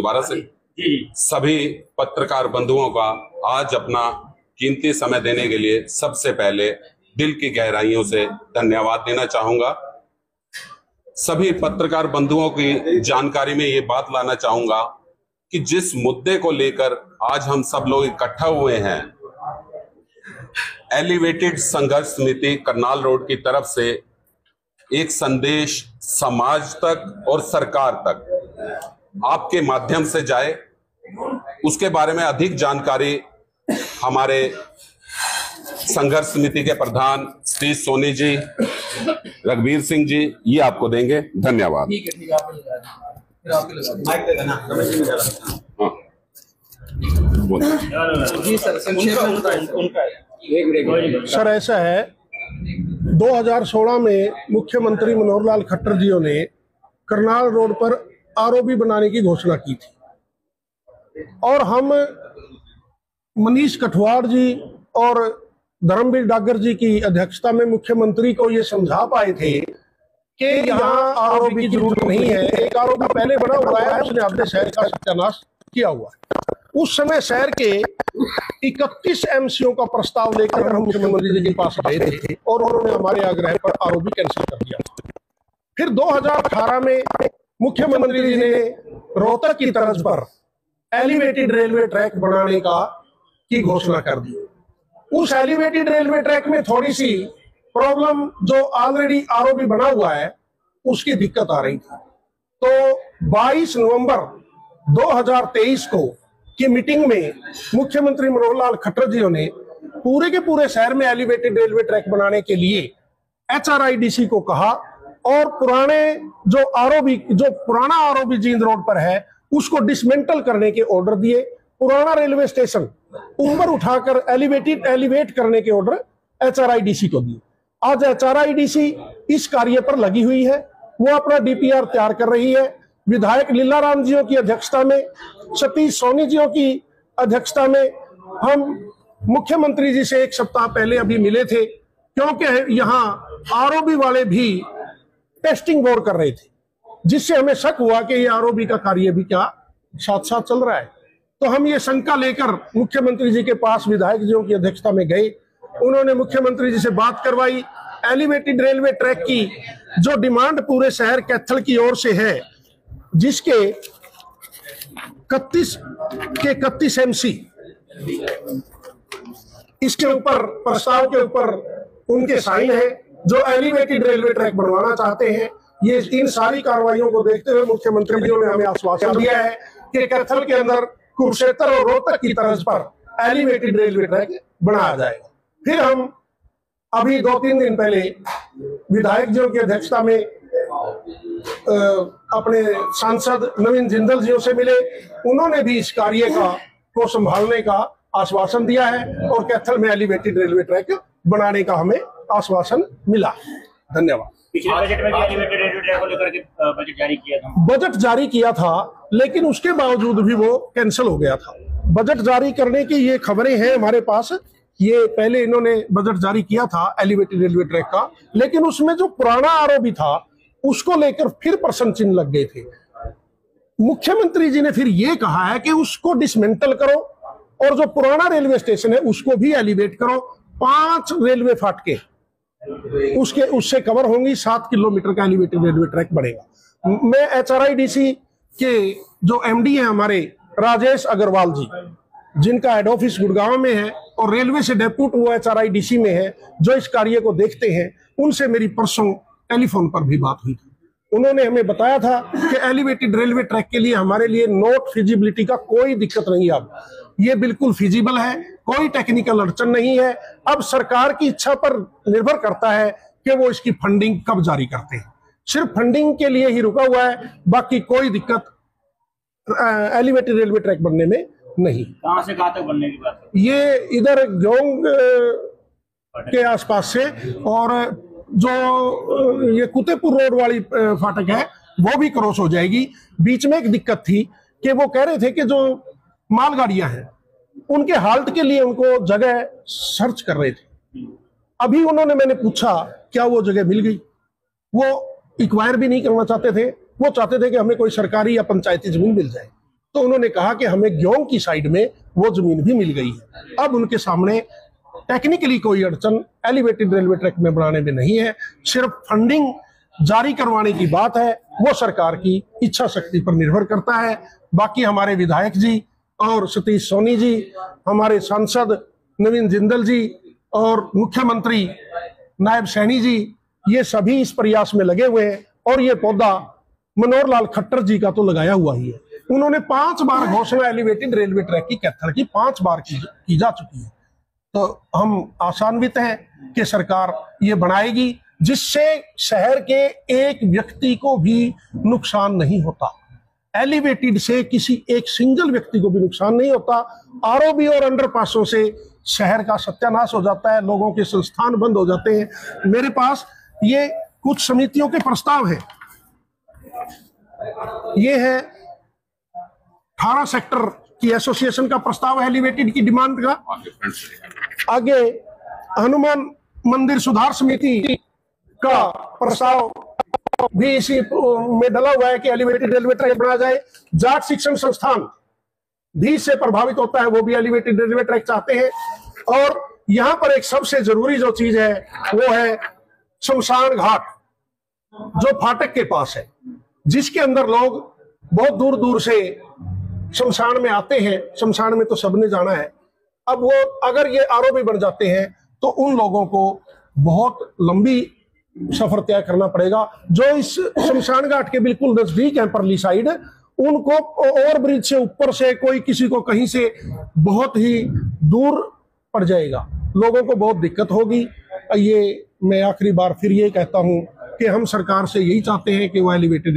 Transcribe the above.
दोबारा से सभी पत्रकार बंधुओं का आज अपना कीमती समय देने के लिए सबसे पहले दिल की गहराइयों से धन्यवाद देना चाहूंगा। सभी पत्रकार बंधुओं की जानकारी में ये बात लाना चाहूंगा कि जिस मुद्दे को लेकर आज हम सब लोग इकट्ठा हुए हैं, एलिवेटेड संघर्ष समिति करनाल रोड की तरफ से एक संदेश समाज तक और सरकार तक आपके माध्यम से जाए, उसके बारे में अधिक जानकारी हमारे संघर्ष समिति के प्रधान श्री सोनी जी, रघुवीर सिंह जी, ये आपको देंगे। धन्यवाद। सर, ऐसा है, 2016 में मुख्यमंत्री मनोहर लाल खट्टर जी ने करनाल रोड पर आरओबी बनाने की घोषणा की थी और हम मनीष कठवाड़ जी और धर्मवीर डागर जी की अध्यक्षता में मुख्यमंत्री को ये समझा पाए थे कि यहाँ आरओबी की जरूरत नहीं है। एक आरओबी पहले बना हुआ है, उसने अपने शहर का सत्यानाश किया हुआ है। उस समय शहर के 31 एमसीओ का प्रस्ताव लेकर हम मुख्यमंत्री जी के पास गए थे और उन्होंने हमारे आग्रह पर आरओबी कैंसिल कर दिया था। फिर 2018 में मुख्यमंत्री जी ने रोहतक की तर्ज पर एलिवेटेड रेलवे ट्रैक बनाने की घोषणा कर दी। उस एलिवेटेड रेलवे ट्रैक में थोड़ी सी प्रॉब्लम, जो ऑलरेडी आरओबी बना हुआ है उसकी दिक्कत आ रही थी। तो 22 नवंबर 2023 को की मीटिंग में मुख्यमंत्री मनोहर लाल खट्टर जी ने पूरे के पूरे शहर में एलिवेटेड रेलवे ट्रैक बनाने के लिए HRIDC को कहा और जो पुराना आरओबी जींद रोड पर है उसको डिसमेंटल करने के ऑर्डर दिए। पुराना रेलवे स्टेशन ऊपर उठाकर एलिवेट करने के ऑर्डर HRIDC को दिए। आज HRIDC इस कार्य पर लगी हुई है, वो अपना DPR तैयार कर रही है। विधायक लीलाराम जियों की अध्यक्षता में, सतीश सोनी जियों की अध्यक्षता में हम मुख्यमंत्री जी से एक सप्ताह पहले अभी मिले थे, क्योंकि यहाँ आरओबी वाले भी टेस्टिंग बोर कर रहे थे, जिससे हमें शक हुआ कि ये आरओबी का कार्य भी क्या साथ साथ चल रहा है। तो हम ये शंका लेकर मुख्यमंत्री जी के पास विधायक जियों की अध्यक्षता में गए। उन्होंने मुख्यमंत्री जी से बात करवाई। एलिवेटेड रेलवे ट्रैक की जो डिमांड पूरे शहर कैथल की ओर से है, जिसके 31 MC इसके ऊपर प्रस्ताव के ऊपर उनके साइन है, जो एलिवेटेड रेलवे ट्रैक बनवाना चाहते हैं। ये इन सारी कार्रवाइयों को देखते हुए मुख्यमंत्री जी ने हमें आश्वासन दिया है कि कैथल के अंदर कुरुक्षेत्र और रोहतक की तर्ज पर एलिवेटेड रेलवे ट्रैक बनाया जाएगा। फिर हम अभी 2-3 दिन पहले विधायक जी की अध्यक्षता में अपने सांसद नवीन जिंदल जी से मिले। उन्होंने भी इस कार्य को संभालने का आश्वासन दिया है और कैथल में एलिवेटेड रेलवे ट्रैक बनाने का हमें आश्वासन मिला। धन्यवाद। पिछले बजट में भी एलिवेटेड रेलवे ट्रैक को लेकर के बजट जारी किया था, लेकिन उसके बावजूद भी वो कैंसिल हो गया था। बजट जारी करने की ये खबरें हैं हमारे पास। ये पहले इन्होंने बजट जारी किया था एलिवेटेड रेलवे ट्रैक का, लेकिन उसमें जो पुराना आरओबी था उसको लेकर फिर प्रश्न चिन्ह लग गए थे। मुख्यमंत्री जी ने फिर ये कहा है कि उसको डिसमेंटल करो और जो पुराना रेलवे स्टेशन है उसको भी एलिवेट करो। 5 रेलवे फाटके उससे कवर होंगी। 7 किलोमीटर का एलिवेटेड रेलवे ट्रैक बनेगा। मैं HRIDC के जो MD हैं हमारे राजेश अग्रवाल जी, जिनका हेड ऑफिस गुड़गांव में है और रेलवे से डेप्यूट वो HRIDC में है, जो इस कार्य को देखते हैं, उनसे मेरी परसों टेलीफोन पर भी बात हुई थी। उन्होंने हमें बताया था कि एलिवेटेड रेलवे ट्रैक के लिए हमारे लिए नोट फिजिबिलिटी का कोई दिक्कत नहीं है। अब ये बिल्कुल फिजिबल है, कोई टेक्निकल अड़चन नहीं है। अब सरकार की इच्छा पर निर्भर करता है कि वो इसकी फंडिंग कब जारी करते हैं। सिर्फ फंडिंग के लिए ही रुका हुआ है, बाकी कोई दिक्कत एलिवेटेड रेलवे ट्रैक बनने में नहीं। कहां से कहां तक बनने की बात है? ये इधर ग्योंग के आसपास से, और जो ये कुतेपुर रोड वाली फाटक है वो भी क्रॉस हो जाएगी। बीच में एक दिक्कत थी कि वो कह रहे थे कि जो मालगाड़ियां हैं उनके हाल्ट के लिए उनको जगह सर्च कर रहे थे। अभी मैंने पूछा क्या वो जगह मिल गई। वो इंक्वायर भी नहीं करना चाहते थे, वो चाहते थे कि हमें कोई सरकारी या पंचायती जमीन मिल जाए। तो उन्होंने कहा कि हमें ग्योंग की साइड में वो जमीन भी मिल गई है। अब उनके सामने टेक्निकली कोई अड़चन एलिवेटेड रेलवे ट्रैक में बनाने में नहीं है, सिर्फ फंडिंग जारी करवाने की बात है, वो सरकार की इच्छा शक्ति पर निर्भर करता है। बाकी हमारे विधायक जी और सतीश सोनी जी, हमारे सांसद नवीन जिंदल जी और मुख्यमंत्री नायब सैनी जी, ये सभी इस प्रयास में लगे हुए हैं। और ये पौधा मनोहर लाल खट्टर जी का तो लगाया हुआ ही है। उन्होंने 5 बार घोषणा एलिवेटेड रेलवे ट्रैक की कैथल की 5 बार की जा चुकी है। तो हम आशान्वित हैं कि सरकार ये बनाएगी जिससे शहर के एक व्यक्ति को भी नुकसान नहीं होता। एलिवेटेड से किसी एक सिंगल व्यक्ति को भी नुकसान नहीं होता। आरओबी और अंडरपासों से शहर का सत्यानाश हो जाता है, लोगों के संस्थान बंद हो जाते हैं। मेरे पास ये कुछ समितियों के प्रस्ताव हैं। ये है 18 सेक्टर की एसोसिएशन का प्रस्ताव है एलिवेटेड की डिमांड का। आगे हनुमान मंदिर सुधार समिति का प्रस्ताव भी इसी में डला हुआ है कि एलिवेटेड रेलवे ट्रैक बनाया जाए। जाट शिक्षण संस्थान भी इससे प्रभावित होता है, वो भी एलिवेटेड रेलवे ट्रैक चाहते हैं। और यहां पर एक सबसे जरूरी जो चीज है वो है शमशान घाट, जो फाटक के पास है, जिसके अंदर लोग बहुत दूर दूर से शमशान में आते हैं। शमशान में तो सबने जाना है। अब वो अगर ये आरओबी बन जाते हैं तो उन लोगों को बहुत लंबी सफर तय करना पड़ेगा। जो इस शमशान घाट के बिल्कुल नजदीक है परली साइड, उनको ओवर ब्रिज से ऊपर से कोई किसी को कहीं से बहुत ही दूर पड़ जाएगा, लोगों को बहुत दिक्कत होगी। ये मैं आखिरी बार फिर ये कहता हूं कि हम सरकार से यही चाहते हैं कि वो एलिवेटेड